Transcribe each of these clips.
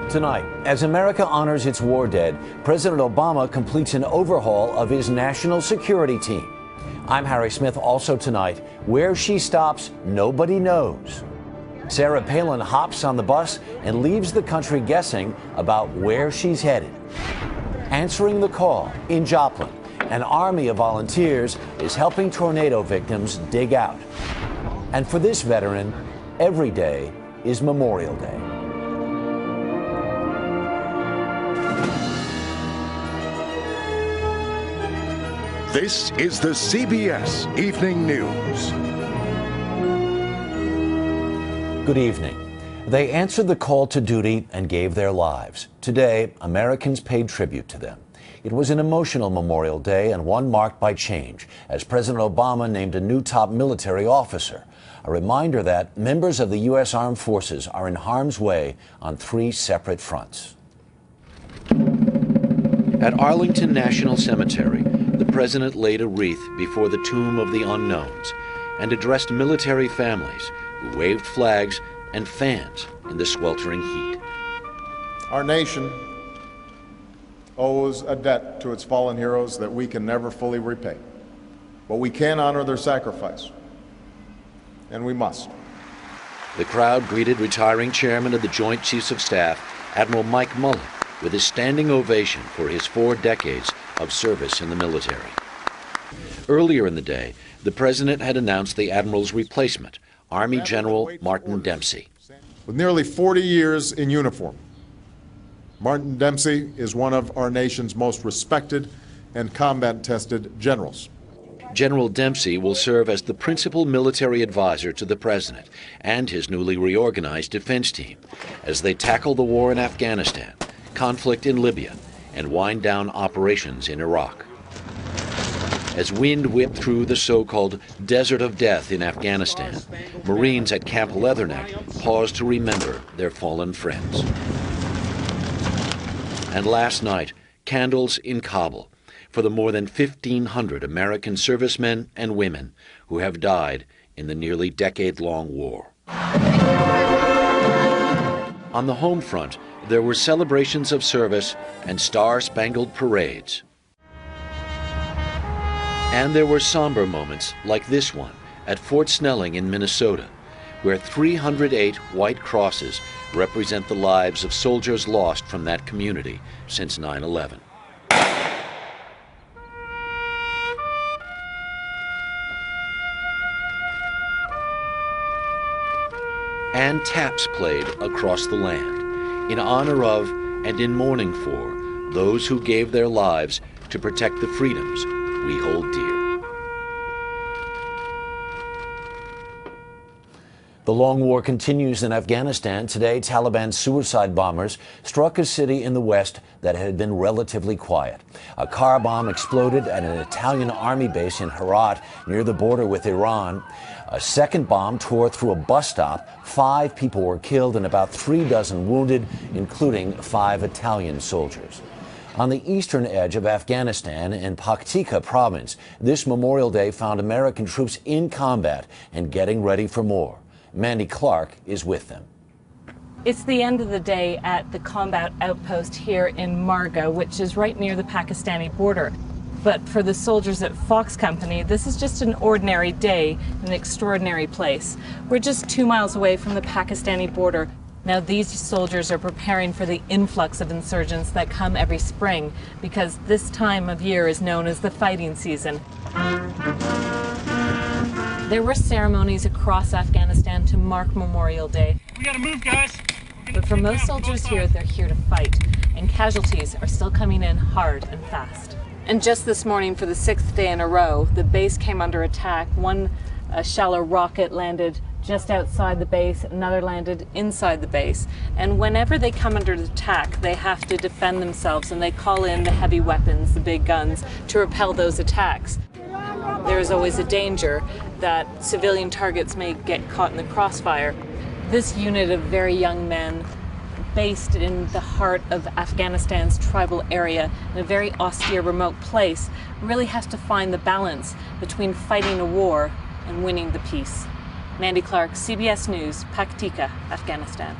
Tonight, as America honors its war dead, President Obama completes an overhaul of his national security team. I'm Harry Smith. Also tonight, where she stops, nobody knows. Sarah Palin hops on the bus and leaves the country guessing about where she's headed. Answering the call in Joplin, an army of volunteers is helping tornado victims dig out. And for this veteran, every day is Memorial Day. This is the CBS Evening News. Good evening. They answered the call to duty and gave their lives. Today, Americans paid tribute to them. It was an emotional Memorial Day and one marked by change, as President Obama named a new top military officer. A reminder that members of the U.S. Armed Forces are in harm's way on 3 separate fronts. At Arlington National Cemetery, the president laid a wreath before the tomb of the unknowns and addressed military families who waved flags and fans in the sweltering heat. Our nation owes a debt to its fallen heroes that we can never fully repay. But we can honor their sacrifice, and we must. The crowd greeted retiring Chairman of the Joint Chiefs of Staff, Admiral Mike Mullen, with a standing ovation for his 4 decades of service in the military. Earlier in the day, the president had announced the admiral's replacement, Army General Martin Dempsey. With nearly 40 years in uniform, Martin Dempsey is one of our nation's most respected and combat-tested generals. General Dempsey will serve as the principal military advisor to the president and his newly reorganized defense team as they tackle the war in Afghanistan, conflict in Libya, and wind down operations in Iraq. As wind whipped through the so-called Desert of Death in Afghanistan, Marines at Camp Leatherneck paused to remember their fallen friends. And last night, candles in Kabul for the more than 1,500 American servicemen and women who have died in the nearly decade-long war. On the home front, there were celebrations of service and star-spangled parades. And there were somber moments like this one at Fort Snelling in Minnesota, where 308 white crosses represent the lives of soldiers lost from that community since 9/11. And taps played across the land in honor of and in mourning for those who gave their lives to protect the freedoms we hold dear. The long war continues in Afghanistan. Today, Taliban suicide bombers struck a city in the west that had been relatively quiet. A car bomb exploded at an Italian army base in Herat near the border with Iran. A second bomb tore through a bus stop. 5 people were killed and about 3 dozen wounded, including 5 Italian soldiers. On the eastern edge of Afghanistan in Paktika province, this Memorial Day found American troops in combat and getting ready for more. Mandy Clark is with them. It's the end of the day at the combat outpost here in Marga, which is right near the Pakistani border. But for the soldiers at Fox Company, this is just an ordinary day in an extraordinary place. We're just 2 miles away from the Pakistani border. Now these soldiers are preparing for the influx of insurgents that come every spring, because this time of year is known as the fighting season. There were ceremonies across Afghanistan to mark Memorial Day. We gotta move, guys. But for most soldiers here, they're here to fight, and casualties are still coming in hard and fast. And just this morning, for the 6th day in a row, the base came under attack. One shallow rocket landed just outside the base, another landed inside the base. And whenever they come under attack, they have to defend themselves, and they call in the heavy weapons, the big guns, to repel those attacks. There is always a danger that civilian targets may get caught in the crossfire. This unit of very young men, based in the heart of Afghanistan's tribal area, in a very austere, remote place, really has to find the balance between fighting a war and winning the peace. Mandy Clark, CBS News, Paktika, Afghanistan.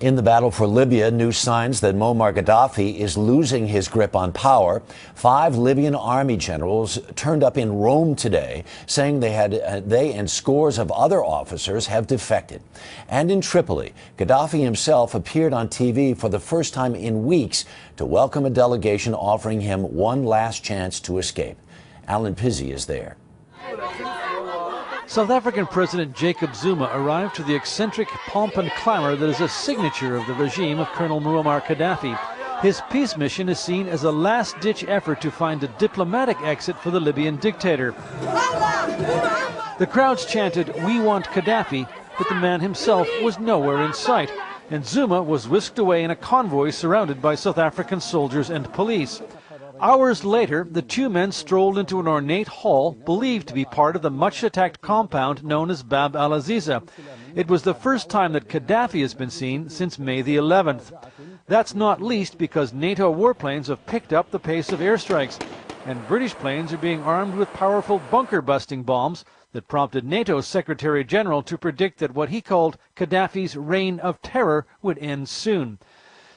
In the battle for Libya, new signs that Muammar Gaddafi is losing his grip on power. 5 Libyan army generals turned up in Rome today, saying they and scores of other officers have defected. And in Tripoli, Gaddafi himself appeared on TV for the first time in weeks to welcome a delegation offering him one last chance to escape. Alan Pizzi is there. South African President Jacob Zuma arrived to the eccentric pomp and clamor that is a signature of the regime of Colonel Muammar Gaddafi. His peace mission is seen as a last-ditch effort to find a diplomatic exit for the Libyan dictator. The crowds chanted, "We want Gaddafi," but the man himself was nowhere in sight, and Zuma was whisked away in a convoy surrounded by South African soldiers and police. Hours later, the two men strolled into an ornate hall believed to be part of the much-attacked compound known as Bab al-Aziza. It was the first time that Gaddafi has been seen since May the 11th. That's not least because NATO warplanes have picked up the pace of airstrikes, and British planes are being armed with powerful bunker-busting bombs that prompted NATO's Secretary General to predict that what he called Gaddafi's reign of terror would end soon.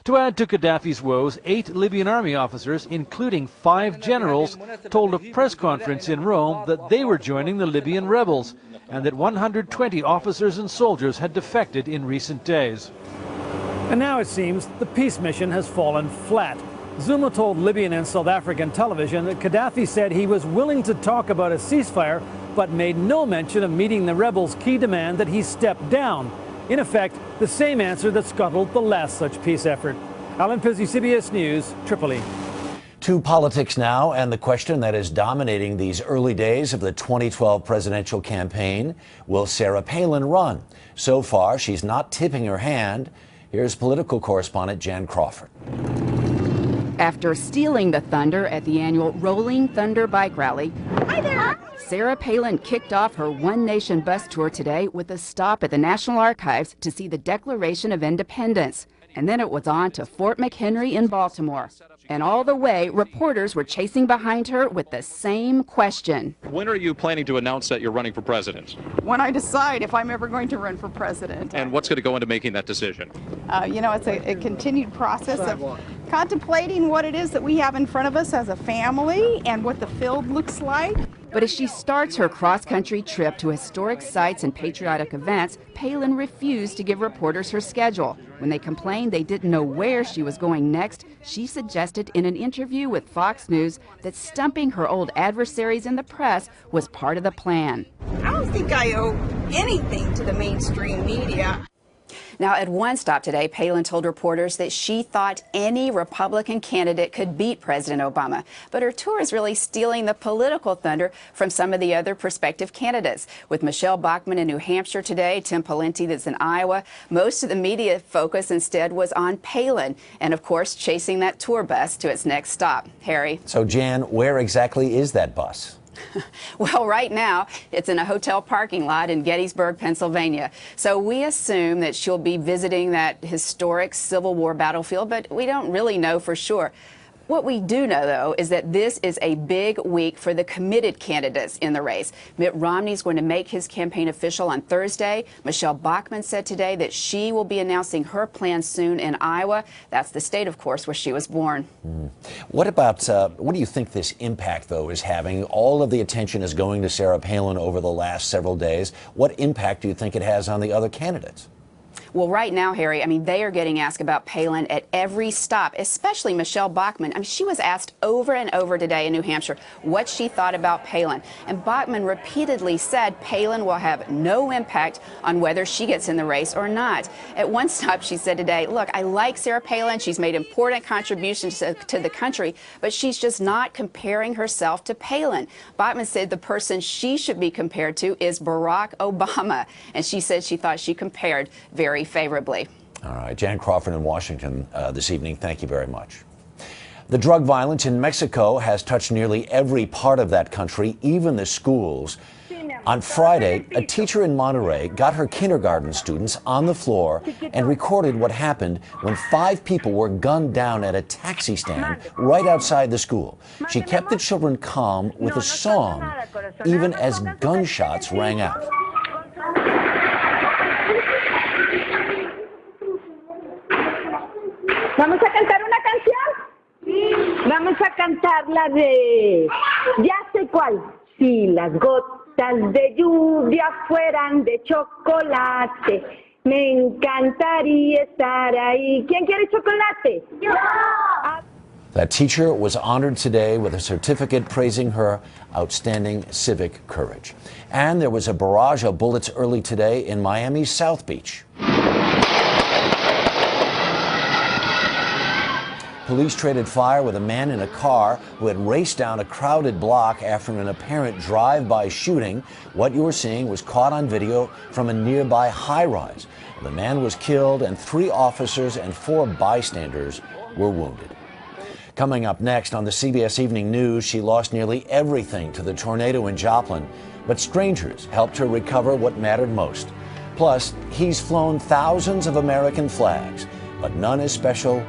To add to Gaddafi's woes, 8 Libyan army officers, including 5 generals, told a press conference in Rome that they were joining the Libyan rebels and that 120 officers and soldiers had defected in recent days. And now it seems the peace mission has fallen flat. Zuma told Libyan and South African television that Gaddafi said he was willing to talk about a ceasefire, but made no mention of meeting the rebels' key demand that he step down. In effect, the same answer that scuttled the last such peace effort. Alan Pizzi, CBS News, Tripoli. To politics now, and the question that is dominating these early days of the 2012 presidential campaign: will Sarah Palin run? So far, she's not tipping her hand. Here's political correspondent Jan Crawford. After stealing the thunder at the annual Rolling Thunder bike rally, Sarah Palin kicked off her One Nation bus tour today with a stop at the National Archives to see the Declaration of Independence. And then it was on to Fort McHenry in Baltimore. And all the way, reporters were chasing behind her with the same question. When are you planning to announce that you're running for president? When I decide if I'm ever going to run for president. And what's going to go into making that decision? It's a continued process of contemplating what it is that we have in front of us as a family and what the field looks like. But as she starts her cross-country trip to historic sites and patriotic events, Palin refused to give reporters her schedule. When they complained they didn't know where she was going next, she suggested in an interview with Fox News that stumping her old adversaries in the press was part of the plan. I don't think I owe anything to the mainstream media. Now, at one stop today, Palin told reporters that she thought any Republican candidate could beat President Obama. But her tour is really stealing the political thunder from some of the other prospective candidates. With Michelle Bachmann in New Hampshire today, Tim Pawlenty that's in Iowa, most of the media focus instead was on Palin and, of course, chasing that tour bus to its next stop. Harry? So, Jan, where exactly is that bus? Well, right now, it's in a hotel parking lot in Gettysburg, Pennsylvania. So we assume that she'll be visiting that historic Civil War battlefield, but we don't really know for sure. What we do know, though, is that this is a big week for the committed candidates in the race. Mitt Romney is going to make his campaign official on Thursday. Michelle Bachmann said today that she will be announcing her plans soon in Iowa. That's the state, of course, where she was born. What do you think this impact, though, is having? All of the attention is going to Sarah Palin over the last several days. What impact do you think it has on the other candidates? Well, right now, Harry, they are getting asked about Palin at every stop, especially Michelle Bachmann. She was asked over and over today in New Hampshire what she thought about Palin. And Bachmann repeatedly said Palin will have no impact on whether she gets in the race or not. At one stop, she said today, look, I like Sarah Palin. She's made important contributions to the country, but she's just not comparing herself to Palin. Bachmann said the person she should be compared to is Barack Obama. And she said she thought she compared very favorably. All right, Jan Crawford in Washington this evening. Thank you very much. The drug violence in Mexico has touched nearly every part of that country, even the schools. On Friday, a teacher in Monterrey got her kindergarten students on the floor and recorded what happened when 5 people were gunned down at a taxi stand right outside the school. She kept the children calm with a song, even as gunshots rang out. ¿Vamos a cantar una canción? Sí. Vamos a cantar la de... Ya sé cuál. Si las gotas de lluvia fueran de chocolate, me encantaría estar ahí. ¿Quién quiere chocolate? Yo. That teacher was honored today with a certificate praising her outstanding civic courage. And there was a barrage of bullets early today in Miami's South Beach. Police traded fire with a man in a car who had raced down a crowded block after an apparent drive-by shooting. What you were seeing was caught on video from a nearby high-rise. The man was killed and 3 officers and 4 bystanders were wounded. Coming up next on the CBS Evening News, she lost nearly everything to the tornado in Joplin, but strangers helped her recover what mattered most. Plus, he's flown thousands of American flags, but none as special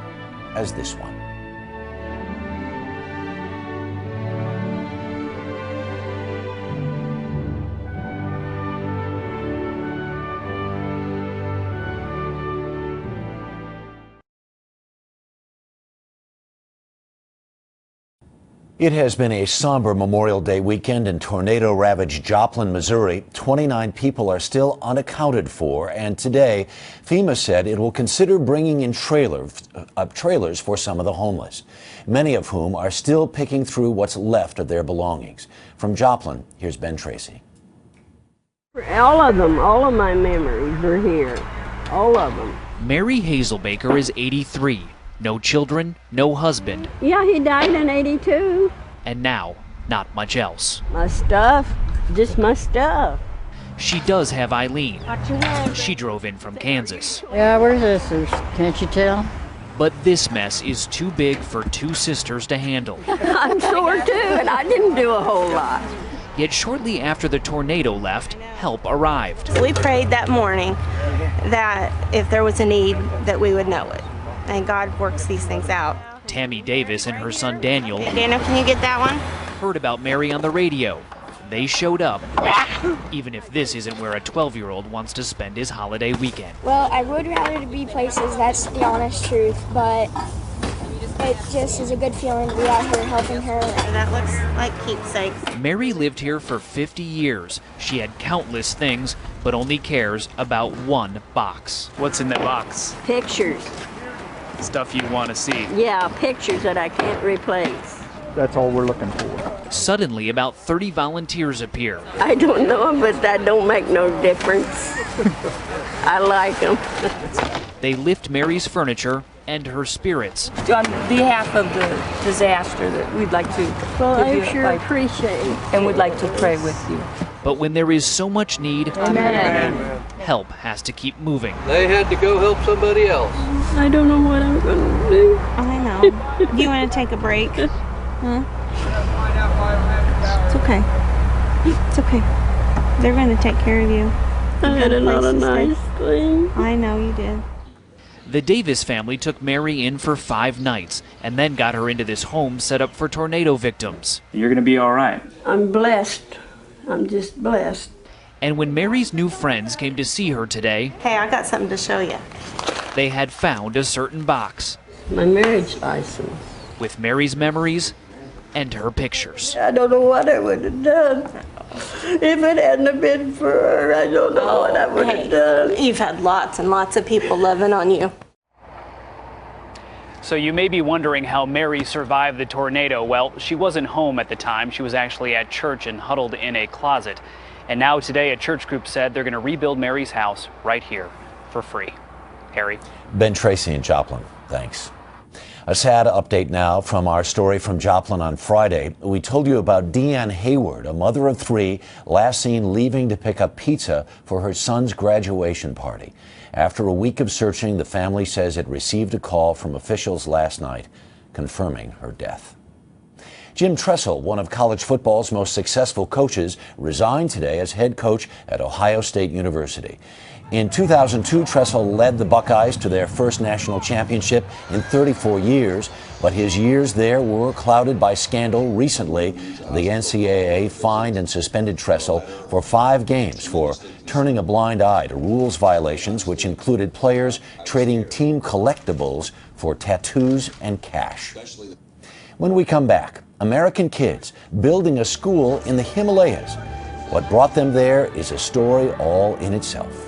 as this one. It has been a somber Memorial Day weekend in tornado-ravaged Joplin, Missouri. 29 people are still unaccounted for, and today, FEMA said it will consider bringing in trailers for some of the homeless, many of whom are still picking through what's left of their belongings. From Joplin, here's Ben Tracy. All of them, all of my memories are here, all of them. Mary Hazelbaker is 83. No children, no husband. Yeah, he died in 82. And now, not much else. My stuff, just my stuff. She does have Eileen. She drove in from Kansas. Yeah, we're sisters, can't you tell? But this mess is too big for 2 sisters to handle. I'm sore too, and I didn't do a whole lot. Yet shortly after the tornado left, help arrived. We prayed that morning that if there was a need, that we would know it. And God works these things out. Tammy Davis and her son Daniel, Daniel, can you get that one? heard about Mary on the radio. They showed up, even if this isn't where a 12-year-old wants to spend his holiday weekend. Well, I would rather be places, that's the honest truth, but it just is a good feeling to be out here helping her. That looks like keepsakes. Mary lived here for 50 years. She had countless things, but only cares about one box. What's in that box? Pictures. Stuff you want to see. Yeah, pictures that I can't replace. That's all we're looking for. Suddenly, about 30 volunteers appear. I don't know them, but that don't make no difference. I like them. They lift Mary's furniture and her spirits. On behalf of the disaster, that we'd like to I sure appreciate it. And we'd like to pray with you. But when there is so much need, Amen. Help has to keep moving. They had to go help somebody else. I don't know what I'm going to do. I know. Do you want to take a break? Huh? It's okay. It's okay. They're going to take care of you. I had another nice thing. I know you did. The Davis family took Mary in for 5 nights and then got her into this home set up for tornado victims. You're going to be all right. I'm blessed. I'm just blessed. And when Mary's new friends came to see her today, Hey, I got something to show you. they had found a certain box My marriage license. with Mary's memories and her pictures. I don't know what I would have done. If it hadn't have been for her, I don't know what I would have done. You've had lots and lots of people loving on you. So you may be wondering how Mary survived the tornado. Well, she wasn't home at the time. She was actually at church and huddled in a closet. And now today, a church group said they're going to rebuild Mary's house right here for free. Harry. Ben Tracy in Joplin. Thanks. A sad update now from our story from Joplin on Friday. We told you about Deanne Hayward, a mother of 3, last seen leaving to pick up pizza for her son's graduation party. After a week of searching, the family says it received a call from officials last night confirming her death. Jim Tressel, one of college football's most successful coaches, resigned today as head coach at Ohio State University. In 2002, Tressel led the Buckeyes to their first national championship in 34 years, but his years there were clouded by scandal. Recently, the NCAA fined and suspended Tressel for 5 games for turning a blind eye to rules violations, which included players trading team collectibles for tattoos and cash. When we come back, American kids building a school in the Himalayas. What brought them there is a story all in itself.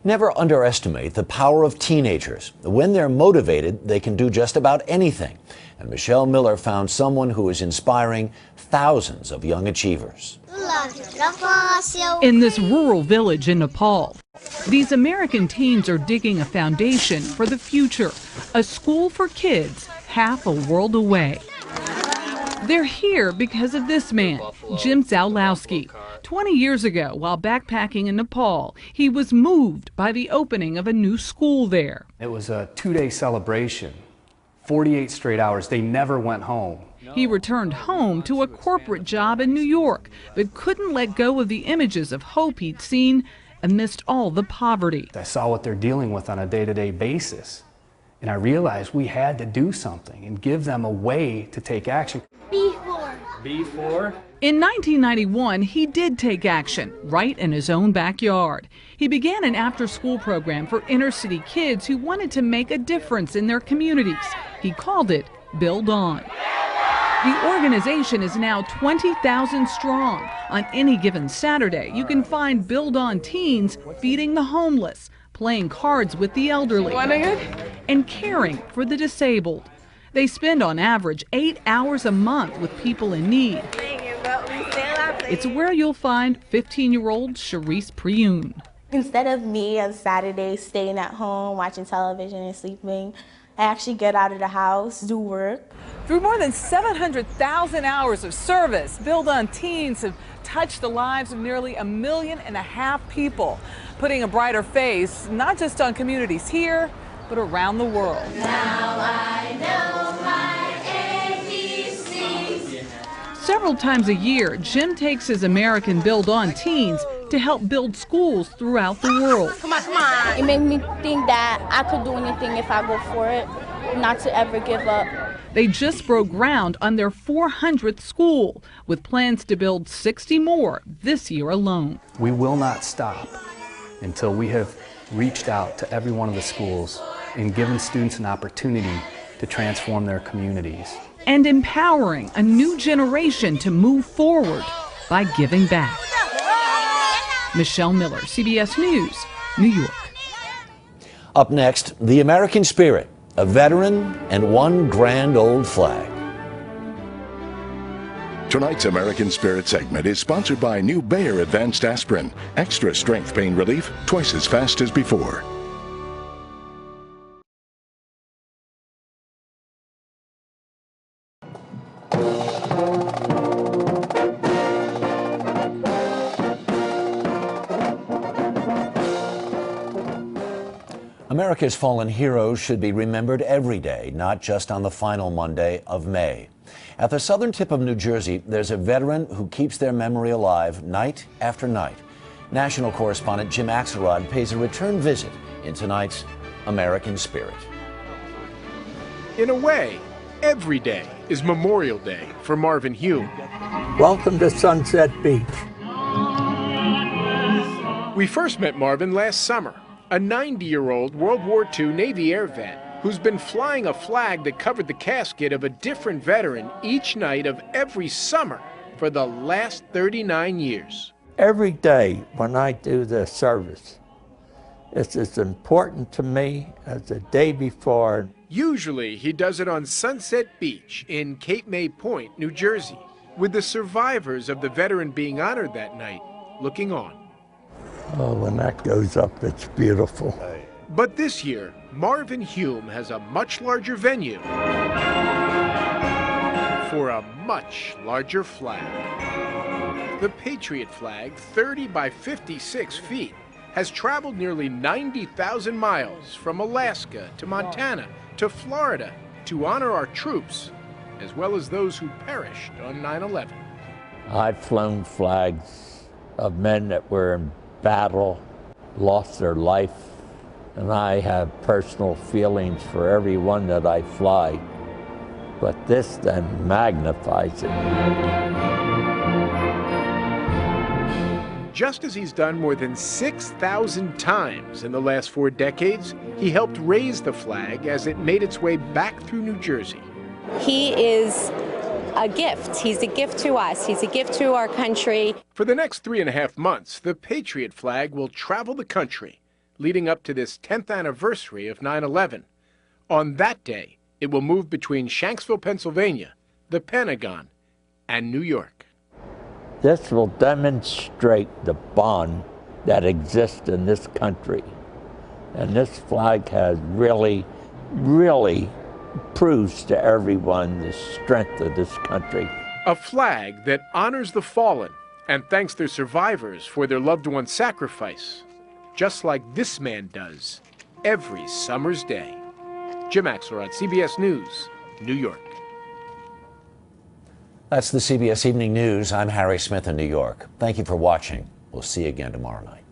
Never underestimate the power of teenagers. When they're motivated, they can do just about anything. And Michelle Miller found someone who is inspiring thousands of young achievers. In this rural village in Nepal, these American teens are digging a foundation for the future, a school for kids half a world away. They're here because of this man, Jim Zalowski. 20 years ago, while backpacking in Nepal, he was moved by the opening of a new school there. It was a 2-day celebration, 48 straight hours. They never went home. He returned home to a corporate job in New York, but couldn't let go of the images of hope he'd seen amidst all the poverty. I saw what they're dealing with on a day-to-day basis, and I realized we had to do something and give them a way to take action. B4. In 1991, he did take action right in his own backyard. He began an after-school program for inner-city kids who wanted to make a difference in their communities. He called it Build On. The organization is now 20,000 strong. On any given Saturday, you can find Build On teens feeding the homeless, playing cards with the elderly, and caring for the disabled. They spend on average 8 hours a month with people in need. It's where you'll find 15-year-old Charisse Prioun. Instead of me on Saturday staying at home, watching television and sleeping, I actually get out of the house, do work. Through more than 700,000 hours of service, Build On Teens have touched the lives of nearly 1.5 million people, putting a brighter face not just on communities here, but around the world. Now I know my ABCs. Several times a year, Jim takes his American Build On teens to help build schools throughout the world. Come on, come on. It made me think that I could do anything if I go for it, not to ever give up. They just broke ground on their 400th school, with plans to build 60 more this year alone. We will not stop until we have reached out to every one of the schools and given students an opportunity to transform their communities. And empowering a new generation to move forward by giving back. Michelle Miller, CBS News, New York. Up next, the American spirit, a veteran and one grand old flag. Tonight's American Spirit segment is sponsored by new Bayer Advanced Aspirin. Extra strength pain relief, twice as fast as before. America's fallen heroes should be remembered every day, not just on the final Monday of May. At the southern tip of New Jersey, there's a veteran who keeps their memory alive night after night. National correspondent Jim Axelrod pays a return visit in tonight's American Spirit. In a way, every day is Memorial Day for Marvin Hume. Welcome to Sunset Beach. We first met Marvin last summer, a 90-year-old World War II Navy air vet who's been flying a flag that covered the casket of a different veteran each night of every summer for the last 39 years. Every day when I do this service, it's as important to me as the day before. Usually he does it on Sunset Beach in Cape May Point, New Jersey, with the survivors of the veteran being honored that night looking on. Oh, when that goes up, it's beautiful. But this year, Marvin Hume has a much larger venue for a much larger flag. The Patriot flag, 30 by 56 feet, has traveled nearly 90,000 miles from Alaska to Montana to Florida to honor our troops as well as those who perished on 9/11. I've flown flags of men that were in battle, lost their life, and I have personal feelings for every one that I fly. But this then magnifies it. Just as he's done more than 6,000 times in the last 4 decades, he helped raise the flag as it made its way back through New Jersey. He is a gift. He's a gift to us. He's a gift to our country. For the next 3.5 months, the Patriot flag will travel the country, leading up to this 10th anniversary of 9/11. On that day, it will move between Shanksville, Pennsylvania, the Pentagon, and New York. This will demonstrate the bond that exists in this country. And this flag has really proves to everyone the strength of this country. A flag that honors the fallen and thanks their survivors for their loved ones' sacrifice, just like this man does every summer's day. Jim Axelrod, CBS News, New York. That's the CBS Evening News. I'm Harry Smith in New York. Thank you for watching. We'll see you again tomorrow night.